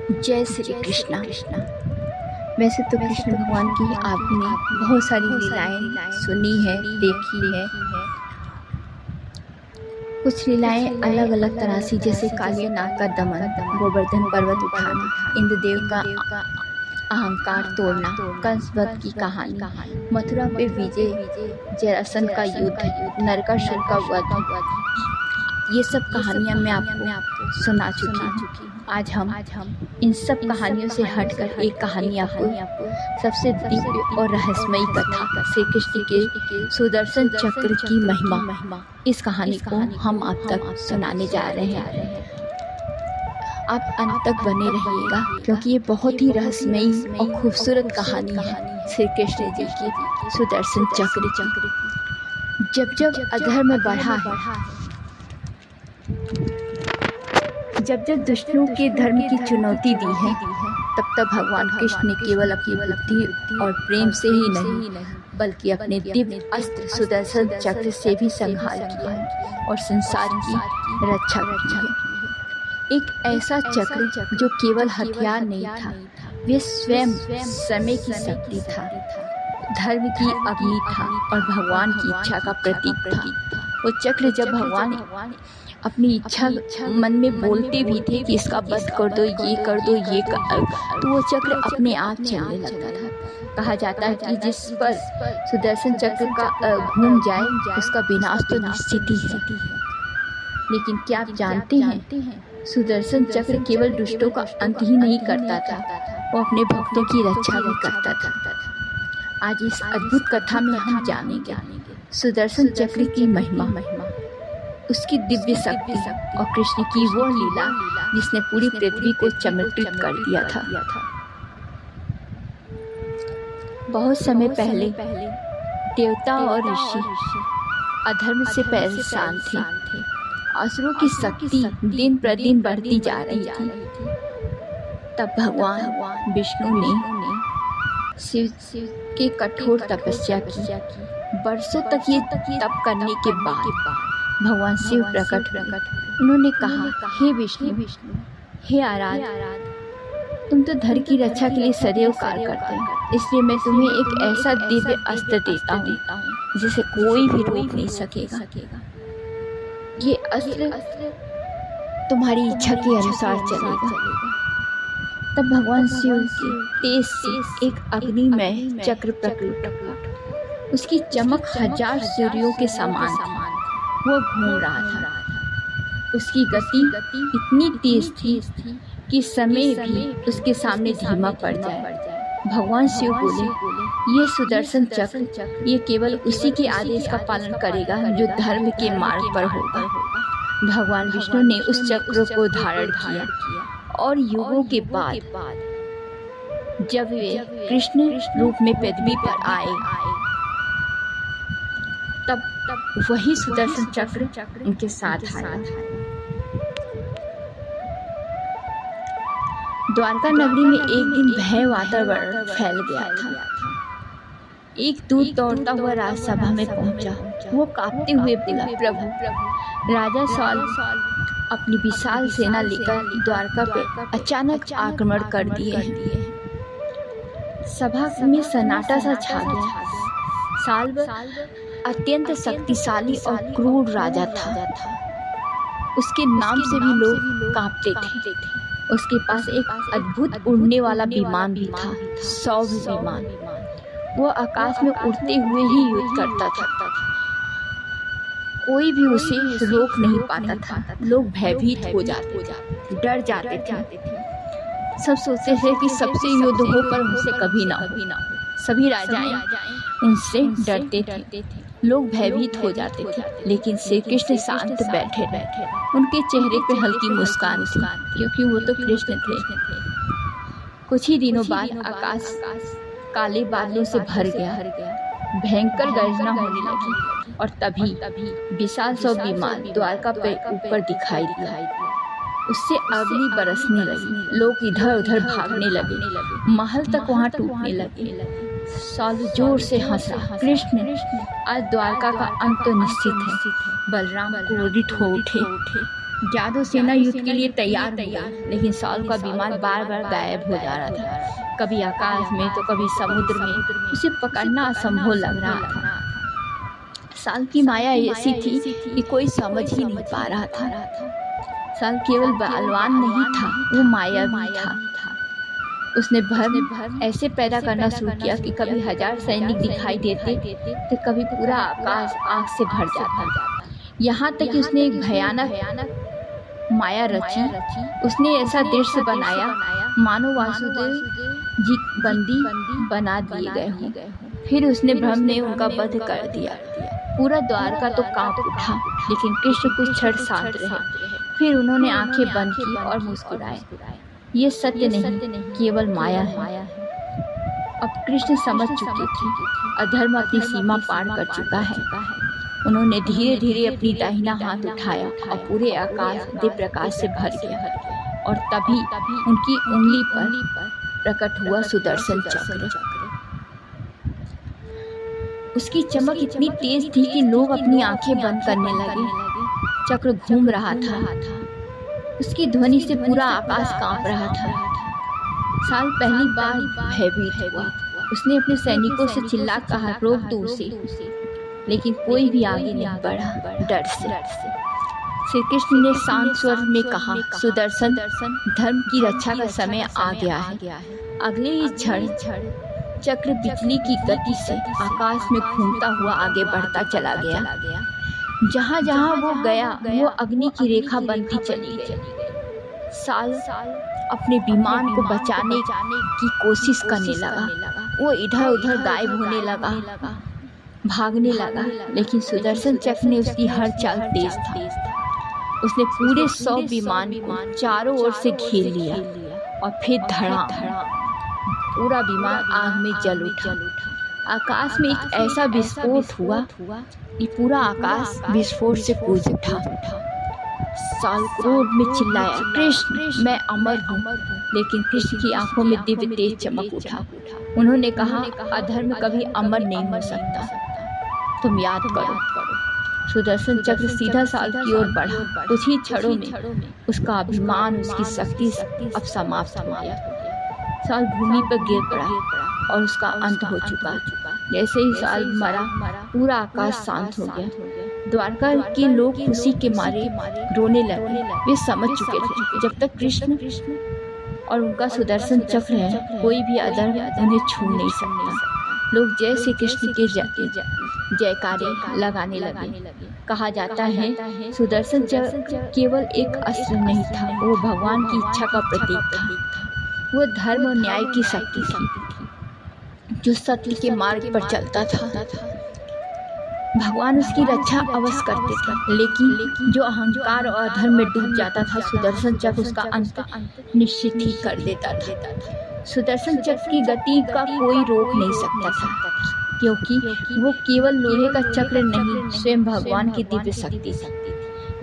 जय श्री कृष्णा। वैसे तो कृष्ण भगवान की आपने बहुत सारी लीलाएं सुनी है, देखी है। कुछ लीलाएं अलग अलग तरह से, जैसे कालिया नाग का दमन, गोवर्धन पर्वत उठाना, इंद्रदेव का अहंकार तोड़ना, कंस वध की कहानी, मथुरा पे विजय, जरासंध का युद्ध, नरकासुर का वध, ये सब कहानियां मैं आपको सुना चुकी हूँ। आज हम इन सब कहानियों से हटकर एक कहानी आपको सबसे दिव्य और रहस्यमयी कथा श्री कृष्ण के सुदर्शन चक्र की महिमा, इस कहानी को हम आप तक सुनाने जा रहे हैं। आप अंत तक बने रहिएगा, क्योंकि ये बहुत ही रहस्यमयी और खूबसूरत कहानी है श्री कृष्ण जी की सुदर्शन चक्र की। जब जब अधर्म बढ़ा है, जब जब दुष्टों के धर्म की चुनौती दी है, तब तब भगवान कृष्ण ने केवल अपनी बुद्धि और प्रेम से ही नहीं, बल्कि अपने दिव्य अस्त्र सुदर्शन चक्र से भी संहार किया है और संसार की रक्षा की है। एक ऐसा चक्र जो केवल हथियार नहीं था, वे स्वयं समय की शक्ति था, धर्म की अग्नि था और भगवान की इच्छा का प्रतीक था। वो चक्र जब भगवान अपनी इच्छा मन में बोलते भी थे कि इसका वध कर दो, ये कर दो, ये कर, तो वो चक्र अपने आप चलने लगता था। कहा जाता है कि जिस पर सुदर्शन चक्र का घूम जाए, उसका विनाश तो निश्चित ही है। लेकिन क्या आप जानते हैं, सुदर्शन चक्र केवल दुष्टों का अंत ही नहीं करता था, वो अपने भक्तों की रक्षा भी करता था। आज इस अद्भुत कथा में हम जानेंगे सुदर्शन चक्र की महिमा, उसकी दिव्य शक्ति और कृष्ण की वो लीला जिसने पूरी पृथ्वी को चमत्कृत कर दिया था। बहुत समय पहले देवता और ऋषि अधर्म से परेशान थे। असुरों की शक्ति दिन प्रतिदिन बढ़ती जा रही थी। तब भगवान विष्णु ने शिव के कठोर तपस्या की। वर्षों तक ये तप करने के बाद भगवान शिव प्रकट हुए। उन्होंने कहा, हे विष्णु, हे आराध, तुम तो धर्म की रक्षा के लिए सदैव कार्य करते हैं, इसलिए मैं तुम्हें एक ऐसा दिव्य अस्त्र देता हूँ जिसे कोई भी रोक नहीं सकेगा। ये अस्त्र तुम्हारी इच्छा के अनुसार चलेगा। तब भगवान शिव के तेज से एक अग्निमय चक्र प्रकट हुआ। उसकी चमक 1000 सूर्यों के समान थी। वो घूम रहा था। उसकी गति इतनी तेज थी कि समय भी उसके सामने धीमा पड़ जाए। भगवान शिव बोले, ये सुदर्शन चक्र ये केवल उसी के आदेश का पालन करेगा जो धर्म के मार्ग पर होगा। भगवान विष्णु ने उस चक्र को धारण किया और युगों के बाद जब वे कृष्ण रूप में पृथ्वी पर आए, तब वही सुदर्शन चक्र उनके साथ आया। द्वारका नगरी में एक दिन भय वातावरण फैल गया था। एक दूत दौड़ता हुआ राजसभा में पहुंचा। वो कांपते हुए बोला, प्रभु, राजा साल अपनी विशाल सेना लेकर द्वारका पे अचानक आक्रमण कर दिए हैं। सभा में सन्नाटा सा छा गया। साल्व अत्यंत शक्तिशाली और क्रूर राजा था। उसके नाम से भी लोग कांपते थे। उसके पास एक अद्भुत उड़ने वाला विमान भी था, सौर विमान। वो आकाश में उड़ते हुए ही युद्ध करता था। कोई भी उसे रोक नहीं पाता था। लोग भयभीत हो जाते थे, डर जाते थे। सब सोचते थे कि सबसे युद्ध हो पर उनसे कभी ना हो। सभी राजाएं उनसे डरते थे। लोग भयभीत हो जाते थे, लेकिन श्री कृष्ण शांत बैठे रहे। उनके चेहरे पे हल्की मुस्कान थी, क्योंकि वो तो कृष्ण थे। कुछ ही दिनों बाद आकाश काले बादलों से भर गया। भयंकर गर्जना होने लगी और तभी विशाल सौ विमान द्वारका पे ऊपर दिखाई दिया। उससे अग्नि बरसने लगी। लोग इधर उधर भागने लगे। महल तक वहां टूटने लगे। साल जोर से हंसा, कृष्ण, आज द्वारका का अंत तो निश्चित है। बलराम क्रोधित हो उठे जादू सेना युद्ध के लिए तैयार हो गई, लेकिन साल का विमान बार बार गायब हो जा रहा था, कभी आकाश में तो कभी समुद्र में। उसे पकड़ना असंभव लग रहा था। साल की माया ऐसी थी कि कोई समझ ही नहीं पा रहा था। साल केवल बलवान नहीं था, वो मायावी था। उसने भ्रम ऐसे पैदा करना शुरू किया कि कभी 1000 सैनिक दिखाई देते तो कभी पूरा आकाश आग से भर जाता। यहाँ तक कि उसने एक भयानक माया रची। उसने ऐसा दृश्य बनाया मानो वासुदेव जी बंदी बना दिए गए हों। फिर उसने भ्रम ने उनका वध कर दिया। पूरा द्वारका तो कांप उठा, लेकिन कृष्ण कुछ क्षण शांत रहे। फिर उन्होंने आंखें बंद की और मुस्कुराए। ये सत्य नहीं, केवल माया है। अब कृष्ण समझ चुके थे, अधर्म अपनी सीमा पार कर चुका है। उन्होंने धीरे धीरे अपनी दाहिना हाथ उठाया और पूरे आकाश दिव्य प्रकाश से भर गया। और तभी उनकी उंगली पर प्रकट हुआ सुदर्शन चक्र। उसकी चमक इतनी तेज थी कि लोग अपनी आंखें बंद करने लगे। चक्र घूम रहा था, उसकी ध्वनि से पूरा आकाश कांप रहा था। साल पहली बार भयभीत हुआ। उसने अपने सैनिकों से चिल्ला कहा, रोक दो उसे, लेकिन कोई भी आगे नहीं बढ़ा, डर से। श्री कृष्ण ने शांत स्वर में कहा, सुदर्शन, धर्म की रक्षा का समय आ गया है। अगले ही क्षण चक्र बिजली की गति से आकाश में घूमता हुआ आगे बढ़ता चला गया। जहाँ जहाँ वो गया वो अग्नि की रेखा बनती चली गई। साल अपने विमान को बचाने की कोशिश करने लगा। वो इधर उधर गायब होने लगा, भागने लगा, लेकिन सुदर्शन चक्र ने उसकी हर चाल तेज था। उसने पूरे 100 विमान को चारों ओर से घेर लिया और फिर धड़ाम पूरा विमान आग में जल उठा। आकाश में एक ऐसा विस्फोट हुआ कि पूरा आकाश विस्फोट से गूंज उठा। साल क्रोध में चिल्लाया, कृष्ण, मैं अमर हूँ। लेकिन कृष्ण की आंखों में दिव्य तेज चमक उठा। उन्होंने कहा, अधर्म कभी अमर नहीं हो सकता, तुम याद करो। सुदर्शन चक्र सीधा साल की ओर बढ़ा। कुछ ही क्षणों में उसका अभिमान, उसकी शक्ति अब समाप्त हो गया। साल भूमि पर गिर पड़ा और उसका अंत हो चुका। जैसे ही साल मरा, पूरा आकाश शांत हो गया। द्वारका के लोग खुशी के मारे रोने लगे। वे समझ चुके थे, जब तक कृष्ण और उनका सुदर्शन चक्र है, कोई भी अधर्म उन्हें छू नहीं सकता। लोग जय श्री कृष्ण के जयकारे लगाने लगे। कहा जाता है, सुदर्शन चक्र केवल एक अस्त्र नहीं था, वो भगवान की इच्छा का प्रतीक था। वो धर्म और न्याय की शक्ति थी, जो सत्य के मार्ग पर चलता था। भगवान उसकी रक्षा अवश्य करते थे, लेकिन जो अहंकार और अधर्म में डूब जाता था, सुदर्शन चक्र उसका अंत निश्चित ही कर देता था। सुदर्शन चक्र की गति का कोई रोक नहीं सकता था, क्योंकि वो केवल लोहे का चक्र नहीं, स्वयं भगवान की दिव्य शक्ति थी।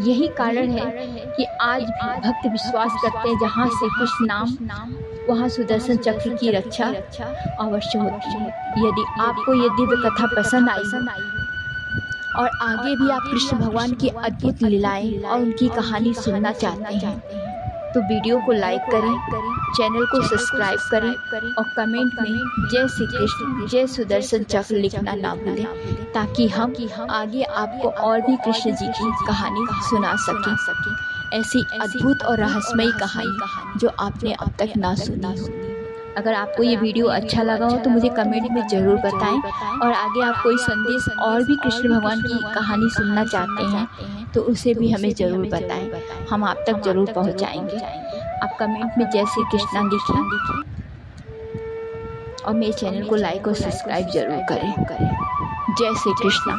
यही कारण है कि आज भी भक्त विश्वास करते हैं, जहाँ श्री कृष्ण नाम, वहाँ सुदर्शन चक्र की रक्षा अवश्य होती है। यदि आपको ये दिव्य कथा पसंद आई और आगे भी आप कृष्ण भगवान की अद्भुत लीलाएं और उनकी कहानी सुनना चाहते हैं, तो वीडियो को लाइक करें, चैनल को सब्सक्राइब करें और कमेंट में जय श्री कृष्ण, जय सुदर्शन चक्र लिखना ना भूलें, ताकि हम आगे आपको और भी कृष्ण जी की कहानी सुना सकें। ऐसी अद्भुत और रहस्यमयी कहानी जो आपने अब तक ना सुनी हो। अगर आपको ये वीडियो अच्छा लगा हो तो मुझे कमेंट में ज़रूर बताएं, और आगे आप कोई संदेश और भी कृष्ण भगवान की कहानी सुनना चाहते हैं तो उसे भी हमें ज़रूर बताएं, हम आप तक ज़रूर पहुंचाएंगे। आप कमेंट में जय श्री कृष्ण लिखें और मेरे चैनल को लाइक और सब्सक्राइब जरूर करें। जय श्री कृष्ण।